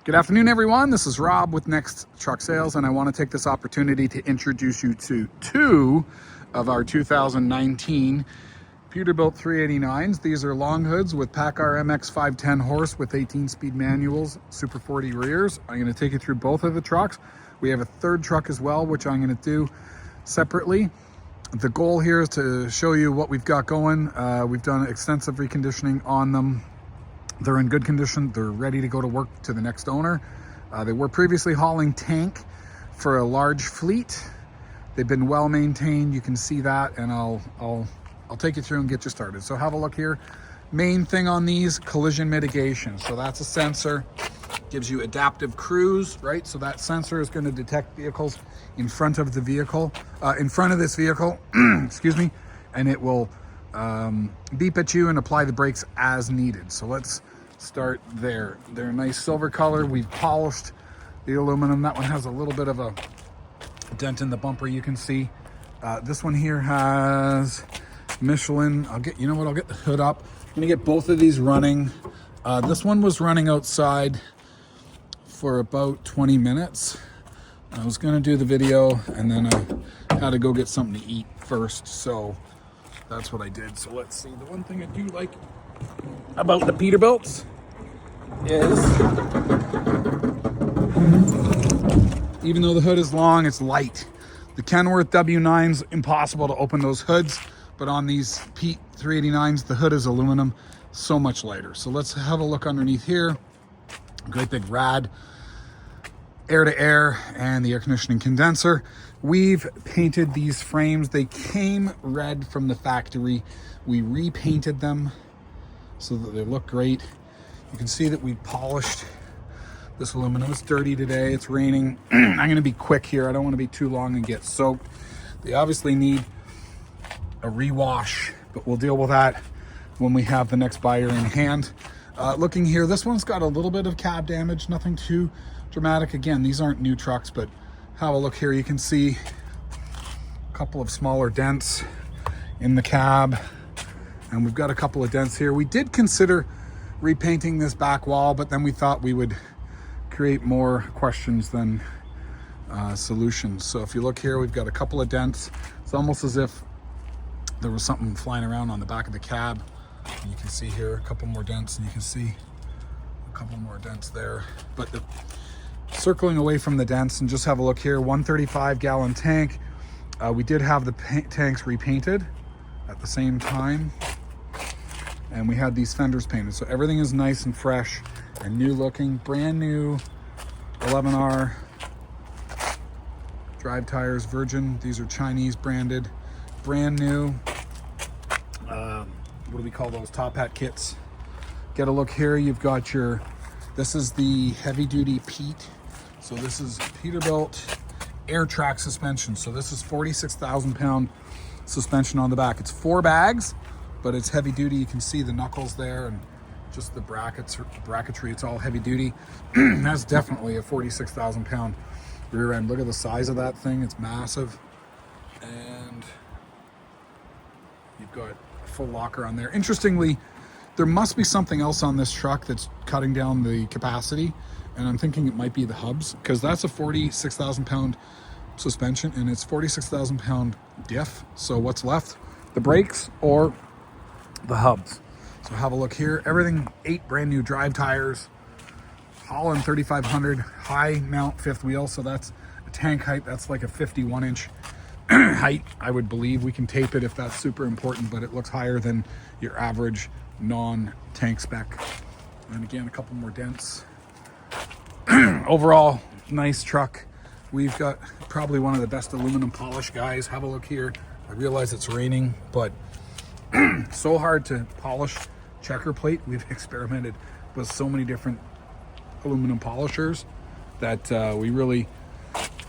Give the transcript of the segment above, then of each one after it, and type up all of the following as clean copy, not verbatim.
Good afternoon, everyone. This is Rob with Next Truck Sales, and I want to take this opportunity to introduce you to two of our 2019 Peterbilt 389s. These are long hoods with Paccar MX-13 horse with 18-speed manuals, Super 40 rears. I'm going to take you through both of the trucks. We have a third truck as well, which I'm going to do separately. The goal here is to show you what we've got going. We've done extensive reconditioning on them. They're in good condition. They're ready to go to work to the next owner. They were previously hauling tank for a large fleet. They've been well maintained. You can see that, and I'll take you through and get you started. So have a look here. Main thing on these, collision mitigation. So that's a sensor, gives you adaptive cruise, right? So that sensor is going to detect vehicles in front of the vehicle, in front of this vehicle, excuse me, and it will beep at you and apply the brakes as needed. So let's start there. They're a nice silver color. We've polished the aluminum. That one has a little bit of a dent in the bumper, you can see. This one here has Michelin. I'll get the hood up. I'm gonna get both of these running. This one was running outside for about 20 minutes. I was gonna do the video and then I had to go get something to eat first, so that's what I did. So let's see. The one thing I do like about the Peterbilts is, even though the hood is long, it's light. The Kenworth W9's impossible to open those hoods, but on these Pete 389s, the hood is aluminum, so much lighter. So let's have a look underneath here. Great big rad, air to air, and the air conditioning condenser. We've painted these frames. They came red from the factory. We repainted them so that they look great. You can see that we polished this aluminum. It's dirty today, it's raining. I'm gonna be quick here. I don't wanna be too long and get soaked. They obviously need a rewash, but we'll deal with that when we have the next buyer in hand. Looking here, this one's got a little bit of cab damage, nothing too dramatic. Again, these aren't new trucks, but have a look here. You can see a couple of smaller dents in the cab, and we've got a couple of dents here. We did consider repainting this back wall, but then we thought we would create more questions than solutions. So if you look here, we've got a couple of dents. It's almost as if there was something flying around on the back of the cab. And you can see here a couple more dents, and you can see a couple more dents there. But circling away from the dents, and just have a look here, 135-gallon tank. We did have the tanks repainted at the same time, and we had these fenders painted. So everything is nice and fresh and new looking. Brand new 11R drive tires, Virgin. These are Chinese branded, brand new. What do we call those? Top hat kits. Get a look here. You've got your, this is the heavy duty Pete. So this is Peterbilt air track suspension. So this is 46,000 pound suspension on the back. It's 4 bags, but it's heavy duty. You can see the knuckles there and just the bracketry. It's all heavy duty. That's definitely a 46,000 pound rear end. Look at the size of that thing. It's massive. And you've got a full locker on there. Interestingly, there must be something else on this truck that's cutting down the capacity, and I'm thinking it might be the hubs, because that's a 46,000 pound suspension and it's 46,000 pound diff. So what's left? The brakes or the hubs. So have a look here. Everything 8 brand new drive tires, Holland 3500 high mount fifth wheel. So that's a tank height. That's like a 51-inch height, I would believe. We can tape it if that's super important, but it looks higher than your average non-tank spec. And again, a couple more dents. Overall, nice truck. We've got probably one of the best aluminum polish guys. Have a look here. I realize it's raining, but so hard to polish checker plate. We've experimented with so many different aluminum polishers that we really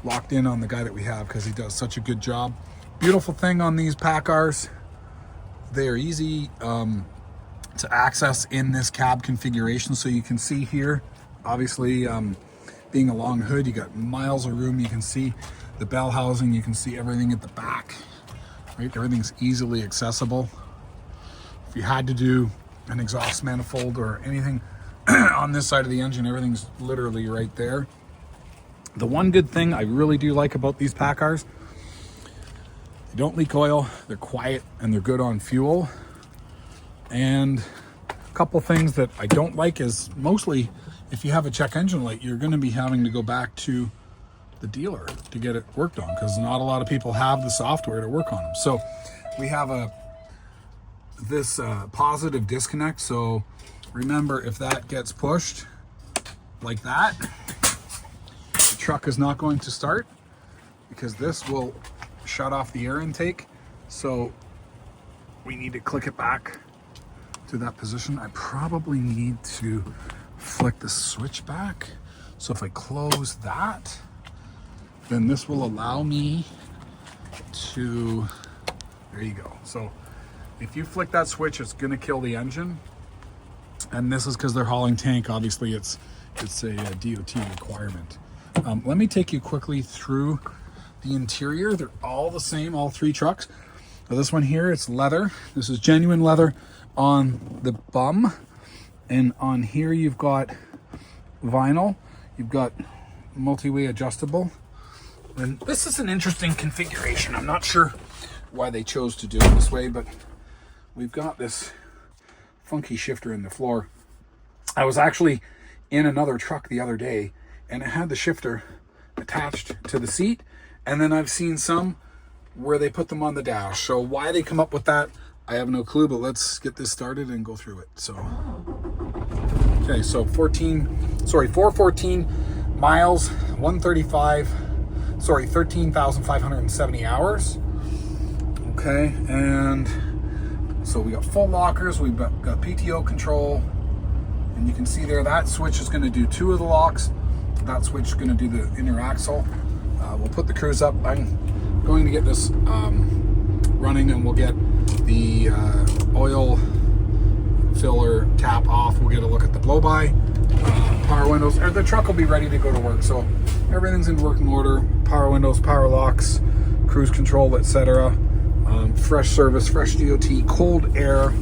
locked in on the guy that we have because he does such a good job. Beautiful thing on these Paccars, they are easy to access in this cab configuration. So you can see here, obviously being a long hood, you got miles of room. You can see the bell housing, you can see everything at the back, right? Everything's easily accessible. If you had to do an exhaust manifold or anything on this side of the engine, everything's literally right there. The one good thing I really do like about these Paccars, they don't leak oil, they're quiet, and they're good on fuel. And a couple things that I don't like is mostly if you have a check engine light, you're going to be having to go back to the dealer to get it worked on, because not a lot of people have the software to work on them. So we have this positive disconnect. So remember, if that gets pushed like that, the truck is not going to start, because this will shut off the air intake. So we need to click it back to that position. I probably need to flick the switch back. So if I close that, then this will allow me to, there you go. So if you flick that switch, it's gonna kill the engine. And this is because they're hauling tank. Obviously it's a DOT requirement. Let me take you quickly through the interior. They're all the same, all three trucks. So this one here, it's leather. This is genuine leather on the bum. And on here you've got vinyl. You've got multi-way adjustable. And this is an interesting configuration. I'm not sure why they chose to do it this way, but we've got this funky shifter in the floor. I was actually in another truck the other day, and it had the shifter attached to the seat. And then I've seen some where they put them on the dash. So why they come up with that, I have no clue, but let's get this started and go through it. So, okay, so 414 miles, 13,570 hours. Okay, and so we got full lockers, we've got PTO control, and you can see there that switch is going to do 2 of the locks. That switch is going to do the inner axle. We'll put the cruise up. I'm going to get this running, and we'll get the oil filler cap off. We'll get a look at the blow-by, power windows. The truck will be ready to go to work, so everything's in working order. Power windows, power locks, cruise control, etc. Fresh service, fresh DOT, cold air,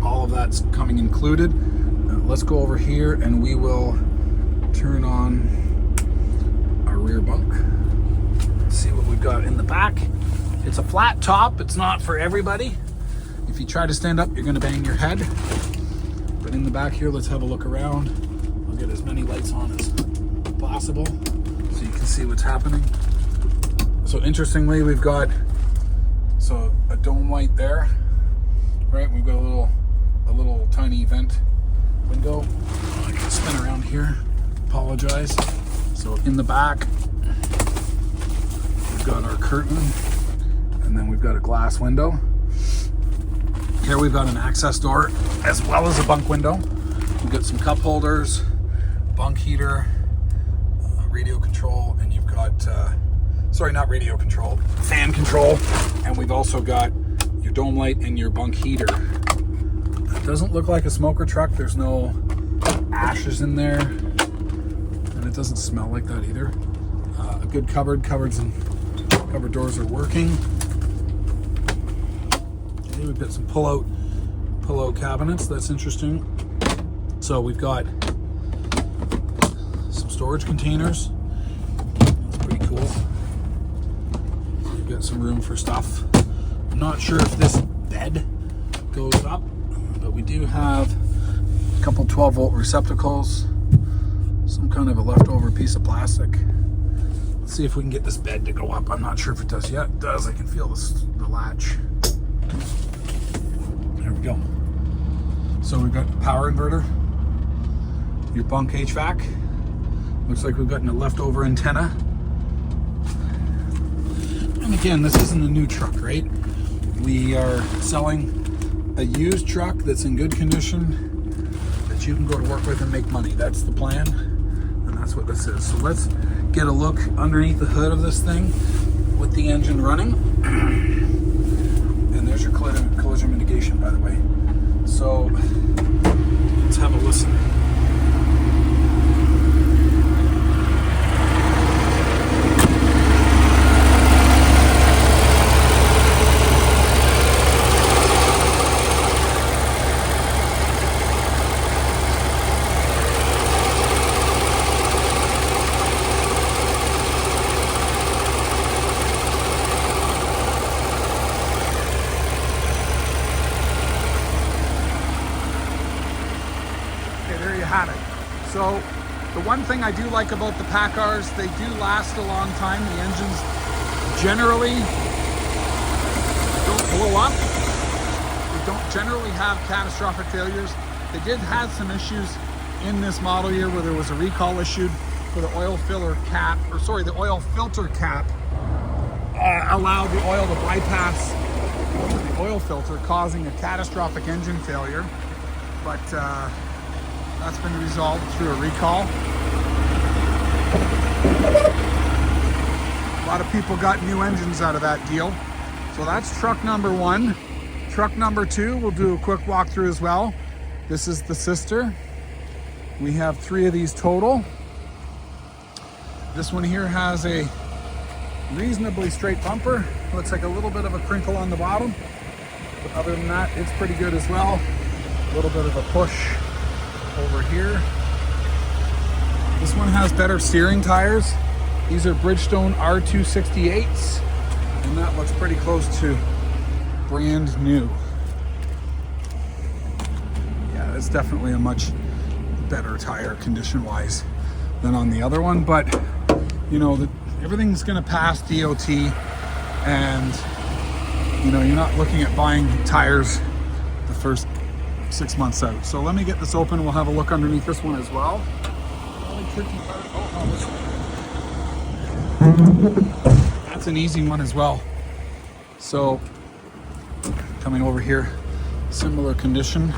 all of that's coming included. Let's go over here and we will turn on our rear bunk. Let's see what we've got in the back. It's a flat top. It's not for everybody. If you try to stand up, you're going to bang your head. But in the back here, let's have a look around. I'll get as many lights on as possible so you can see what's happening. So interestingly, we've got a dome light there, right? We've got a little tiny vent window. I can spin around here. Apologize. So in the back, we've got our curtain, and then we've got a glass window. Here we've got an access door as well as a bunk window. We've got some cup holders, bunk heater, radio control, and you've got, not radio control, fan control. And we've also got your dome light and your bunk heater. It doesn't look like a smoker truck. There's no ashes in there, and it doesn't smell like that either. A good cupboard doors are working. Okay, we've got some pull-out cabinets. That's interesting. So we've got some storage containers. That's pretty cool. We've got some room for stuff. I'm not sure if this bed goes up, but we do have a couple 12-volt receptacles, some kind of a leftover piece of plastic. Let's see if we can get this bed to go up. I'm not sure if it does yet. It does. I can feel the latch. There we go. So we've got power inverter, your bunk HVAC. Looks like we've gotten a leftover antenna. And again, this isn't a new truck, right? We are selling a used truck that's in good condition that you can go to work with and make money. That's the plan, and that's what this is. So let's get a look underneath the hood of this thing with the engine running. And there's your collision mitigation, by the way. So let's have a listen. So the one thing I do like about the Paccars, they do last a long time. The engines generally don't blow up. They don't generally have catastrophic failures. They did have some issues in this model year where there was a recall issued for the oil filler cap, or sorry, the oil filter cap allowed the oil to bypass the oil filter, causing a catastrophic engine failure. But that's been resolved through a recall. A lot of people got new engines out of that deal. So that's truck number one. Truck number two, we'll do a quick walkthrough as well. This is the sister. We have 3 of these total. This one here has a reasonably straight bumper. Looks like a little bit of a crinkle on the bottom. But other than that, it's pretty good as well. A little bit of a push over here. This one has better steering tires. These are Bridgestone R268s, and that looks pretty close to brand new. Yeah, it's definitely a much better tire condition-wise than on the other one, but you know, everything's gonna pass DOT, and you know, you're not looking at buying tires the first 6 months out. So let me get this open. We'll have a look underneath this one as well. That's an easy one as well. So coming over here, similar condition.